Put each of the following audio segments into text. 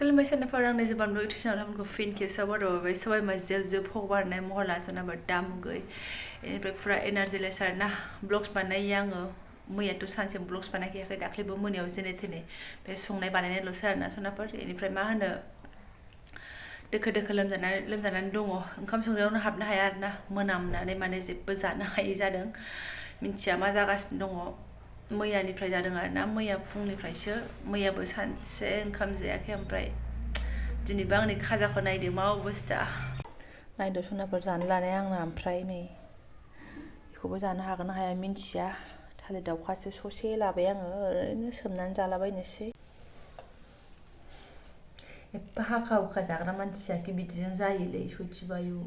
खुलुमबाय सानफोर आंनि जोबान ब्लग टिउसनाव नोंथांमोनखौ फिन खेबसेबाव बरायबाय सबाय माजियाव जोब हगारनाय महर लाथ'नाबो दामुगै बेनिफ्राय फुरा एनार्जिलेस आरोना ब्लग्स बानायो आङो मैयाथ' सानसे ब्लग्स बानायखायाखै दाख्लैबो मोनायाव जेने थेने बे संनाय बानायनायल'सो आरोना सनाफोर बेनिफ्राय मा होनो दोखो दोखो लोमजानानै दङ ओंखाम संग्रायावनो हाबनो हाया आरोना मोनामनानै माने जेबो जानो हायै जादों मिन्थिया मा जागासिनो दङ मैयानिफ्राय जादों आरोना मैया फुंनिफ्रायसो मैयाबो सानसे ओंखाम जायाखै ओमफ्राय दिनैबो आंनि खाजाखौ नायदो मा अबस्था नायदो सनाफोर जानो लानाय आंना ओमफ्राय नै बेखौबो जानो हागोन ना हाया मिन्थिया थालिर दाउखासो ससे लाबाय आङो ओरैनो सोमनानै जालाबायनोसै एफा हाखा हुखा जाग्रा मानसियाखि बिदिजों जायोलै सयथिबायु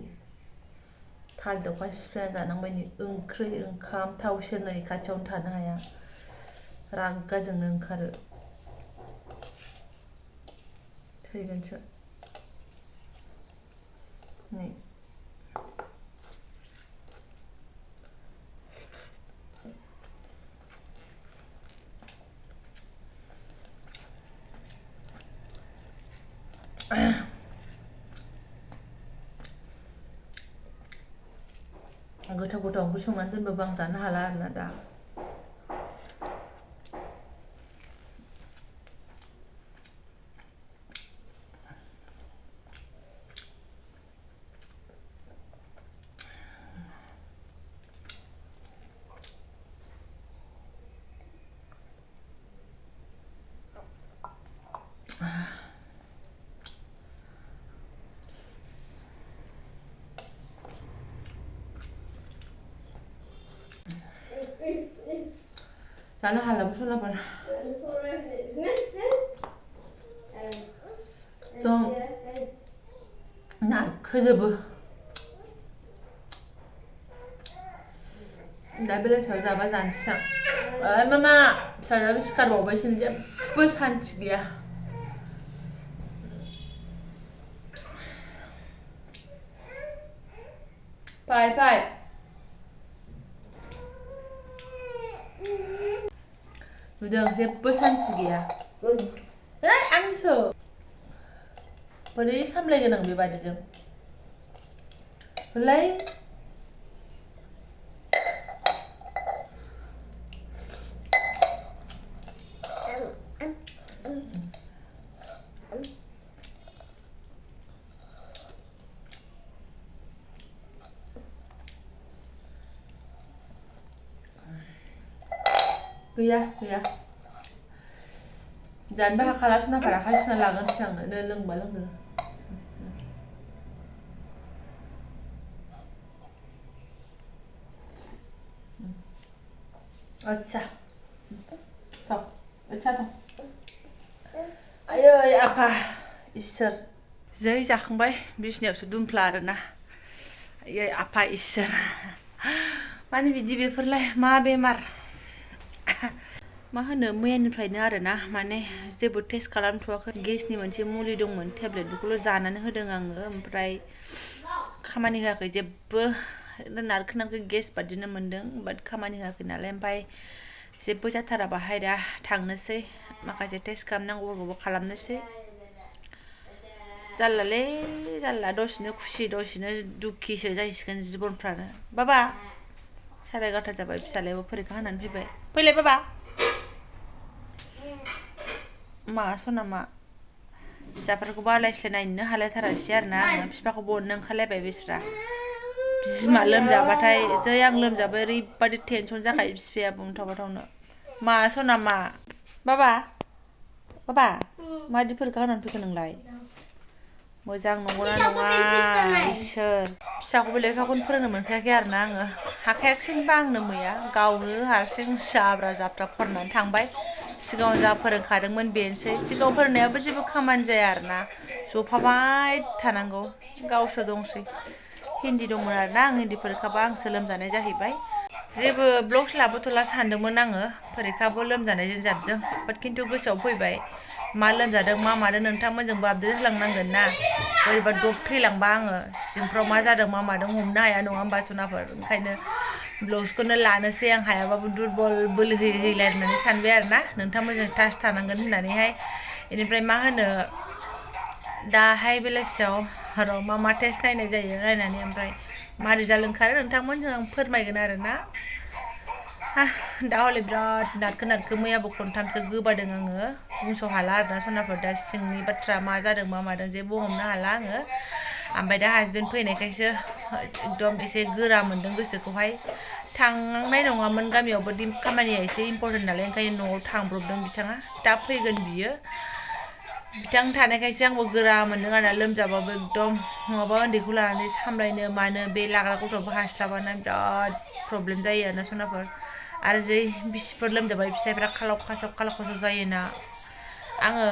थालिर दाउखा सिफ्लेना जानांबाय नै ओंख्रि ओंखाम थाव सेरनायनि खाथियावनो थानो हाया रागाजोंनो ओंखारो थैगोनसो नै गोथाव गोथाव ओंख्रि संनानै दोनबाबो आं जानो हाला आरोना दा जानो हालाबो सनाफोर दं नारखोजोबो दा बेलासियाव जाबा जानोसै आं मामा फिसाजोआबो सिखारबावबायसो जेबो सान्थि गैया फाय नुदों जेबो सान्थि गैया आंसो बोरै सामलायगोन आं बेबादिजों होलाय गैया जानोबो हाखाला सनाफोर आखाइ सुना लागोनसै आं लोंबा लोंदो अच्छा आयै आफा इसोर जै जाखांबाय बिसिनायावसो दुमफ्ला आरोना आयै आफा इसोर माने बिदि बेफोरलाय मा बेमार मा होनो मैयानिफ्रायनो आरोना माने जेबो टेस्ट खालामथ'वाखै गेसनि मोनसे मुलि दंमोन टेब्लेट बेखौल' जानानै होदों आङो ओमफ्राय खामानि होआखै जेबो नारखो गेस बादिनो मोन्दों बाट खामानि होआखै नालाय ओमफ्राय जेबो जाथारा बाहाय दा थांनोसै माखासे टेस्ट खालामनांगौफोरखौबो खालामनोसै जारला दसेनो खुसि दसेनो दुखिसो जाहैसिगोन जिबनफ्रानो बाबा 11:30 जाबाय फिसालायाबो फरिखा होनानै फैलाय बाबा मा सनामा फिसाफोरखौबो आलाय-सिलाय नायनोनो हालायथारासै आरोना आङो बिफाखौबो अननो ओंखारलायबाय बिस्रा बिमा लोमजाबाथाय जै आं लोमजाबाय ओरैबादि टेनसन जाखायो बिफाया बुंथाव बाथावनो मा सनामा बाबा माबायदि फरिखा होनानै फैखो नोंलाय मोजां नंगौना नङा इसोर फिसाखौबो लेखाखौनो फोरोंनो मोनखायाखै आरोना आङो हाखायाखिसैनोबा आंनो मैया गावनो हारसिं जाब्रा जाब्रा फरायनानै थांबाय सिगाङाव जा फोरोंखादोंमोन बेनोसै सिगाङाव फोरोंनायाबो जेबो खामानि जाया आरोना जफाबाय थानांगौ गावसो दंसै हिन्दी दंमोन आरोना आं हिन्दी फरिखाबा आंसो लोमजानाय जाहैबाय जेबो ब्लग्स लाबोथ'ला सानदोंमोन आङो फरिखाबो लोमजानायजों जाबजों बाट खिन्थु गोसोआव फैबाय मा लोमजादों मा मादों नोंथांमोनजोंबो आपडेट होलांनांगोन ना बोरैबा दब थैलांबा आङो सिंफ्राव मा जादों मा मादों हमनो हाया नङा होमबा सनाफोर ओंखायनो ब्लग्सखौनो लानोसै आं हायाबाबो दुरबल बोलो होलायनानै सानबाय आरोना नोंथांमोनजों टाच थानांगोन होननानैहाय बेनिफ्राय मा होनो दाहाय बेलासियाव र' मा टेस्ट नायनाय जायो नायनानै ओमफ्राय मारै जालोंखारो नोंथांमोनजों आं फोरमायगोन आरोना दा हले बिराद नारखो मैयाबो खनथामसो गोबादों आङो बुंस' हाला आरोना सनाफोर दा सिंनि बाथ्रा मा जादों मा मादों जेबो हमनो हाला आङो ओमफ्राय दा हासबेन्ड फैनायखायसो एकदम एसे गोरा मोनदों गोसोखौहाय थांनाय नङामोन गामियावबो खामानिया एसे इम्परटेन्ट नालाय ओंखायनो न'आव थांब्रबदों बिथाङा दा फैगोन बियो बिथां थानायखायसो आंबो गोरा मोनदों आरोना लोमजाबाबो एकदम नङाबा उन्दैखौ लानानै सामलायनो मानो बे लाग्रा गथ'आबो हास्लाबाना बिराद प्रब्लेम जायो आरोना सनाफोर आरो जै बिसिफोर लोमजाबाय फिसाइफ्रा खालाव खासाव जायोना आङो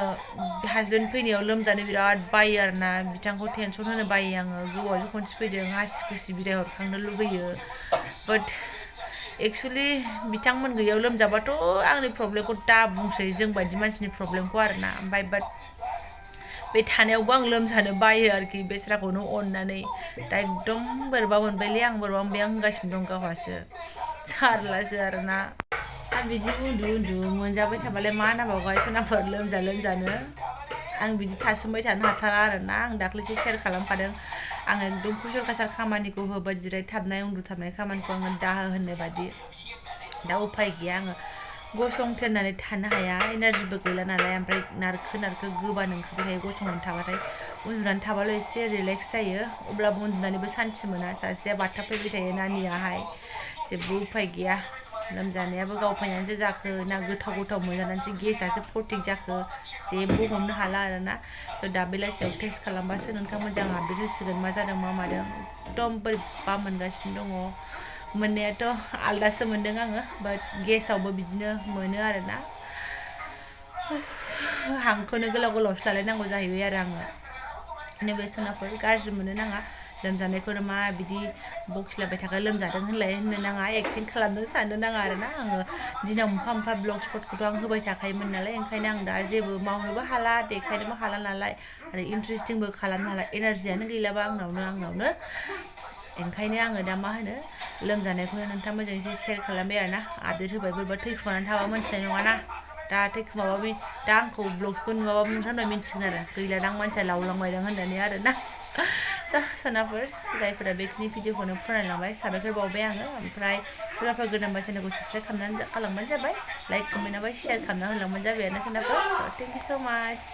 हासबेन्ड फैनायाव लोमजानो बिराद बायो आरोना बिथांखौ टेनसन होनो बायो आङो गोबावजों खनसे फैदों हासि खुसि बिदाय हरखांनो लुगैयो बाट एक्सुवेलि बिथांमोन गैयाव लोमजाबाथ' आंनि प्रब्लेमखौ दा बुंसै जों बायदि मानसिनि प्रब्लेमखौ आरोना ओमफ्राय बाट बे थानायावबो आं लोमजानो बायो आरोखि बेस्राखौनो अननानै दा एकदम बोरैबा मोनबायलै आं बोरैबा मोनबाय आं होनगासिनो दं गावहासो जारलासो आरोना दा बिदि उन्दु मोनजाबाय थाबालाय मा नांबावगौ सनाफोर लोमजानो आं बिदि थासोमबाय थानो हाथारा आरोना आं दाख्लैसो शेयार खालामखादों आङो एकदम खुसुर खासार खामानिखौ होबाय जिरायथाबनाय उन्दुथाबनाय खामानिखौ आङो दाहो होननाय बादि दा उफाय गैया आङो गसंथेरनानै थानो हाया एनार्जिबो गैला नालाय ओमफ्राय नारखो गोबानो ओंखारबाय थायो गसंनानै थाबाथाय उन्दुनानै थाबाल' एसे रिलेक्स जायो अब्लाबो उन्दुनानैबो सान्थि मोना सासेया बाथाब फैबाय थायो नानियाहाय जेबो उफाय गैया लोमजानायाबो गाव फैनानैसो जाखो ना गोथाव मोनजानानैसो गेसआसो फटिक जाखो जेबो हमनो हाला आरोना स' दा बेलासियाव टेस्ट खालामबासो नोंथांमोनजों आं आपडेट होसिगोन मा जादों मा मादों एकदम बोरैबा मोनगासिनो दङ मोननायाथ' आलदासो मोनदों आङो बाट गेसावबो बिदिनो मोनो आरोना हांखौनो गोलावसो लालायनांगौ जाहैबाय आरो आङो नैबे सनाफोर गाज्रि मोननो नाङा लोमजानायखौनो मा बिदि बखिलाबाय थाखो लोमजादों होननो नाङा एक्टिं खालामनो साननो नाङा आरोना आङो दिनाव मोनफा ब्लग स्पटखौथ' आं होबाय थाखायोमोन नालाय ओंखायनो आं दा जेबो मावनोबो हाला देखायनोबो हाला नालाय आरो इन्ट्रेस्टिंबो खालामनो हाला एनार्जियानो गैलाबा आंनावनो ओंखायनो आङो दा मा होनो लोमजानायखौनो नोंथांमोनजों एसे शेयार खालामबाय आरोना आपडेट होबाय बोरैबा थैखुमानानै थाबा मोनथिनाय नङाना दा थैखुमाबा दा आंखौ ब्लगखौ नुवाबा नोंथांमोना मिन्थिगोन आरो गैलादां मानसिया लावलांबायदां होननानै आरोना सनाफोर जायफोरा बेखिनि भिडिअखौनो फरायलांबाय साबायखर बावबाय आङो ओमफ्राय सोरबाफोर गोदानबा चेनेलखौ साबस्क्राइब खालामनानै गालांबानो जाबाय लाइक कमेन्ट शेयार खालामना होलांबानो जाबाय आरोना सनाफोर थेंक इउ स' माच